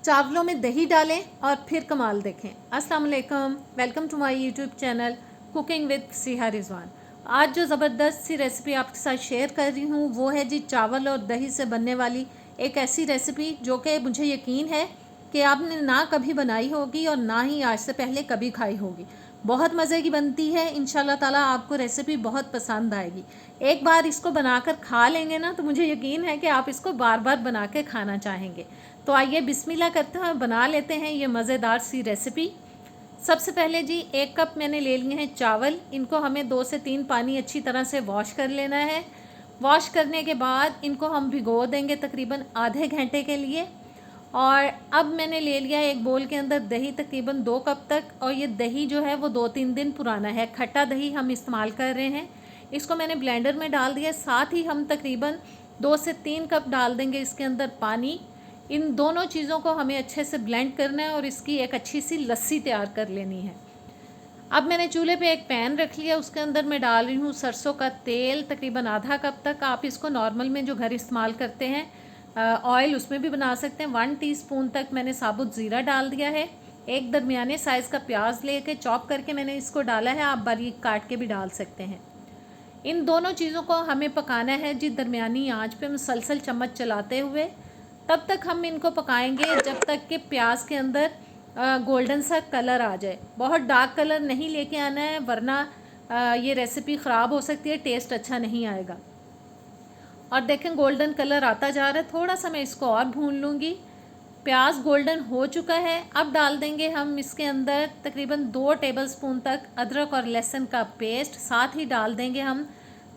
चावलों में दही डालें और फिर कमाल देखें। अस्सलाम वालेकुम, welcome to my YouTube channel cooking with Siha Rizwan. आज जो ज़बरदस्त सी रेसिपी आपके साथ शेयर कर रही हूँ वो है जी चावल और दही से बनने वाली एक ऐसी रेसिपी जो कि मुझे यकीन है कि आपने ना कभी बनाई होगी और ना ही आज से पहले कभी खाई होगी। बहुत मज़े की बनती है, इंशाल्लाह ताला आपको रेसिपी बहुत पसंद आएगी। एक बार इसको बनाकर खा लेंगे ना तो मुझे यकीन है कि आप इसको बार बार बना के खाना चाहेंगे। तो आइए बिस्मिल्लाह करते हैं, बना लेते हैं ये मज़ेदार सी रेसिपी। सबसे पहले जी 1 कप मैंने ले लिए हैं चावल। इनको हमें 2 से 3 पानी अच्छी तरह से वॉश कर लेना है। वॉश करने के बाद इनको हम भिगो देंगे तकरीबन आधे घंटे के लिए। और अब मैंने ले लिया है एक बोल के अंदर दही तकरीबन 2 कप तक, और ये दही जो है वो 2-3 दिन पुराना है, खट्टा दही हम इस्तेमाल कर रहे हैं। इसको मैंने ब्लेंडर में डाल दिया। साथ ही हम तकरीबन 2 से 3 कप डाल देंगे इसके अंदर पानी। इन दोनों चीज़ों को हमें अच्छे से ब्लेंड करना है और इसकी एक अच्छी सी लस्सी तैयार कर लेनी है। अब मैंने चूल्हे पे एक पैन रख लिया, उसके अंदर मैं डाल रही हूँ सरसों का तेल तकरीबन आधा कप तक। आप इसको नॉर्मल में जो घर इस्तेमाल करते हैं ऑयल उसमें भी बना सकते हैं। 1 टीस्पून तक मैंने साबुत ज़ीरा डाल दिया है। एक दरमियाने साइज़ का प्याज लेके चॉप करके मैंने इसको डाला है, आप बारीक काट के भी डाल सकते हैं। इन दोनों चीज़ों को हमें पकाना है जी दरमियानी आंच पे मुसलसल चम्मच चलाते हुए। तब तक हम इनको पकाएंगे जब तक कि प्याज के अंदर गोल्डन सा कलर आ जाए। बहुत डार्क कलर नहीं लेके आना है, वरना ये रेसिपी ख़राब हो सकती है, टेस्ट अच्छा नहीं आएगा। और देखें गोल्डन कलर आता जा रहा है, थोड़ा सा मैं इसको और भून लूँगी। प्याज गोल्डन हो चुका है। अब डाल देंगे हम इसके अंदर तकरीबन 2 टेबलस्पून तक अदरक और लहसुन का पेस्ट। साथ ही डाल देंगे हम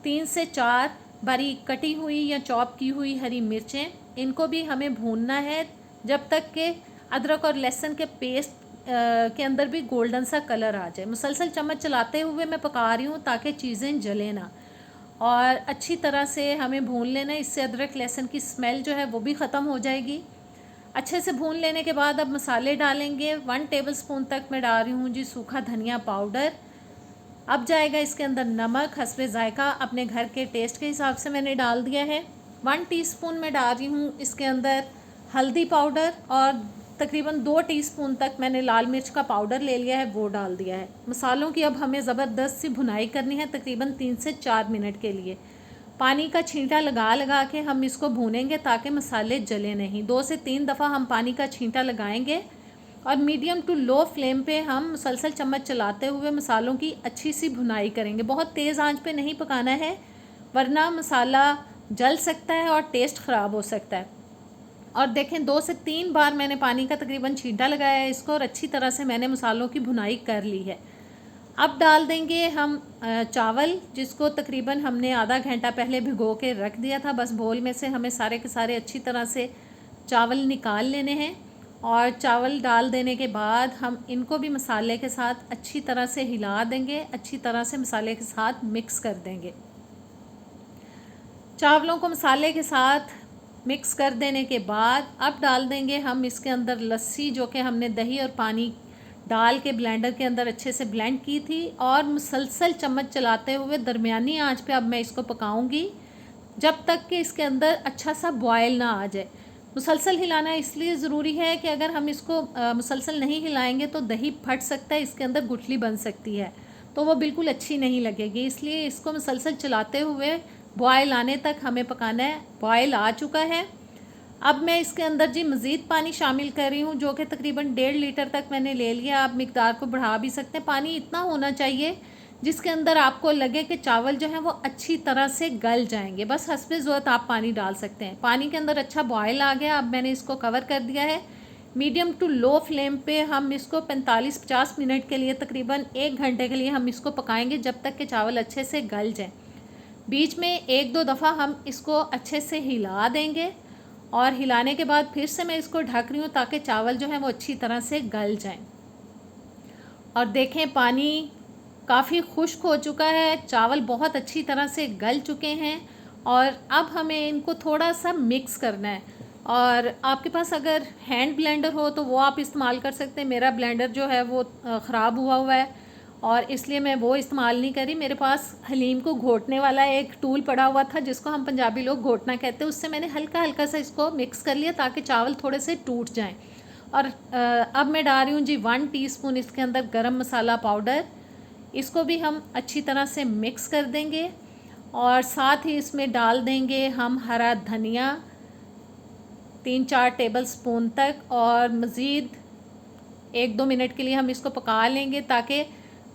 3 से 4 बारीक कटी हुई या चॉप की हुई हरी मिर्चें। इनको भी हमें भूनना है जब तक कि अदरक और लहसुन के पेस्ट के अंदर भी गोल्डन सा कलर आ जाए। मुसलसल चम्मच चलाते हुए मैं पका रही हूँ ताकि चीज़ें जले ना, और अच्छी तरह से हमें भून लेना है। इससे अदरक लहसुन की स्मेल जो है वो भी ख़त्म हो जाएगी। अच्छे से भून लेने के बाद अब मसाले डालेंगे। 1 टेबलस्पून तक मैं डाल रही हूँ जी सूखा धनिया पाउडर। अब जाएगा इसके अंदर नमक हस्बे ज़ायका, अपने घर के टेस्ट के हिसाब से मैंने डाल दिया है। 1 टीस्पून में डाल रही हूँ इसके अंदर हल्दी पाउडर, और तकरीबन 2 टीस्पून तक मैंने लाल मिर्च का पाउडर ले लिया है, वो डाल दिया है। मसालों की अब हमें ज़बरदस्त सी भुनाई करनी है तकरीबन 3 से 4 मिनट के लिए। पानी का छींटा लगा लगा के हम इसको भूनेंगे ताकि मसाले जले नहीं। 2 से 3 दफ़ा हम पानी का छींटा लगाएंगे और मीडियम टू लो फ्लेम पे हम मुसलसल चम्मच चलाते हुए मसालों की अच्छी सी भुनाई करेंगे। बहुत तेज़ आंच पे नहीं पकाना है, वरना मसाला जल सकता है और टेस्ट ख़राब हो सकता है। और देखें 2 से 3 बार मैंने पानी का तकरीबन छींटा लगाया है इसको, और अच्छी तरह से मैंने मसालों की भुनाई कर ली है। अब डाल देंगे हम चावल, जिसको तकरीबन हमने आधा घंटा पहले भिगो के रख दिया था। बस बोल में से हमें सारे के सारे अच्छी तरह से चावल निकाल लेने हैं। और चावल डाल देने के बाद हम इनको भी मसाले के साथ अच्छी तरह से हिला देंगे, अच्छी तरह से मसाले के साथ मिक्स कर देंगे। चावलों को मसाले के साथ मिक्स कर देने के बाद अब डाल देंगे हम इसके अंदर लस्सी, जो कि हमने दही और पानी डाल के ब्लेंडर के अंदर अच्छे से ब्लेंड की थी। और मुसलसल चम्मच चलाते हुए दरमियानी आंच पे अब मैं इसको पकाऊंगी जब तक कि इसके अंदर अच्छा सा बॉयल ना आ जाए। मुसलसल हिलाना इसलिए ज़रूरी है कि अगर हम इसको मुसलसल नहीं हिलाएंगे तो दही फट सकता है, इसके अंदर गुठली बन सकती है, तो वो बिल्कुल अच्छी नहीं लगेगी। इसलिए इसको मुसलसल चलाते हुए बॉयल आने तक हमें पकाना है। बॉयल आ चुका है। अब मैं इसके अंदर जी मज़ीद पानी शामिल कर रही हूँ, जो कि तकरीबन 1.5 लीटर तक मैंने ले लिया। आप मिकदार को बढ़ा भी सकते हैं। पानी इतना होना चाहिए जिसके अंदर आपको लगे कि चावल जो है वो अच्छी तरह से गल जाएंगे। बस हस्बे ज़रूरत आप पानी डाल सकते हैं। पानी के अंदर अच्छा बॉयल आ गया। अब मैंने इसको कवर कर दिया है। मीडियम टू लो फ्लेम पे हम इसको 45-50 मिनट के लिए, तकरीबन 1 घंटे के लिए हम इसको पकाएंगे जब तक कि चावल अच्छे से गल जाएँ। बीच में 1-2 दफ़ा हम इसको अच्छे से हिला देंगे, और हिलाने के बाद फिर से मैं इसको ढक रही हूँ ताकि चावल जो है वो अच्छी तरह से गल जाएं। और देखें पानी काफ़ी खुश्क हो चुका है, चावल बहुत अच्छी तरह से गल चुके हैं। और अब हमें इनको थोड़ा सा मिक्स करना है। और आपके पास अगर हैंड ब्लेंडर हो तो वो आप इस्तेमाल कर सकते हैं। मेरा ब्लेंडर जो है वो ख़राब हुआ है और इसलिए मैं वो इस्तेमाल नहीं करी। मेरे पास हलीम को घोटने वाला एक टूल पड़ा हुआ था, जिसको हम पंजाबी लोग घोटना कहते हैं। उससे मैंने हल्का हल्का सा इसको मिक्स कर लिया ताकि चावल थोड़े से टूट जाएं। और अब मैं डाल रही हूँ जी 1 टीस्पून इसके अंदर गरम मसाला पाउडर। इसको भी हम अच्छी तरह से मिक्स कर देंगे और साथ ही इसमें डाल देंगे हम हरा धनिया 3-4 टेबल स्पून तक, और मज़ीद 1-2 मिनट के लिए हम इसको पका लेंगे ताकि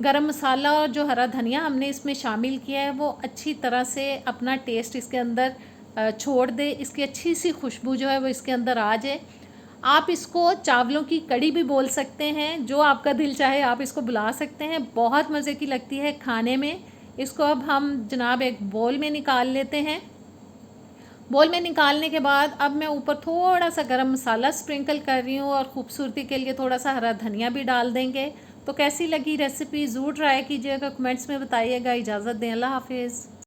गरम मसाला और जो हरा धनिया हमने इसमें शामिल किया है वो अच्छी तरह से अपना टेस्ट इसके अंदर छोड़ दे, इसकी अच्छी सी खुशबू जो है वो इसके अंदर आ जाए। आप इसको चावलों की कड़ी भी बोल सकते हैं, जो आपका दिल चाहे आप इसको बुला सकते हैं। बहुत मज़े की लगती है खाने में। इसको अब हम जनाब एक बोल में निकाल लेते हैं। बोल में निकालने के बाद अब मैं ऊपर थोड़ा सा गरम मसाला स्प्रिंकल कर रही हूँ और ख़ूबसूरती के लिए थोड़ा सा हरा धनिया भी डाल देंगे। तो कैसी लगी रेसिपी ज़रूर ट्राई कीजिएगा, कमेंट्स में बताइएगा। इजाज़त दें, अल्लाह हाफिज़।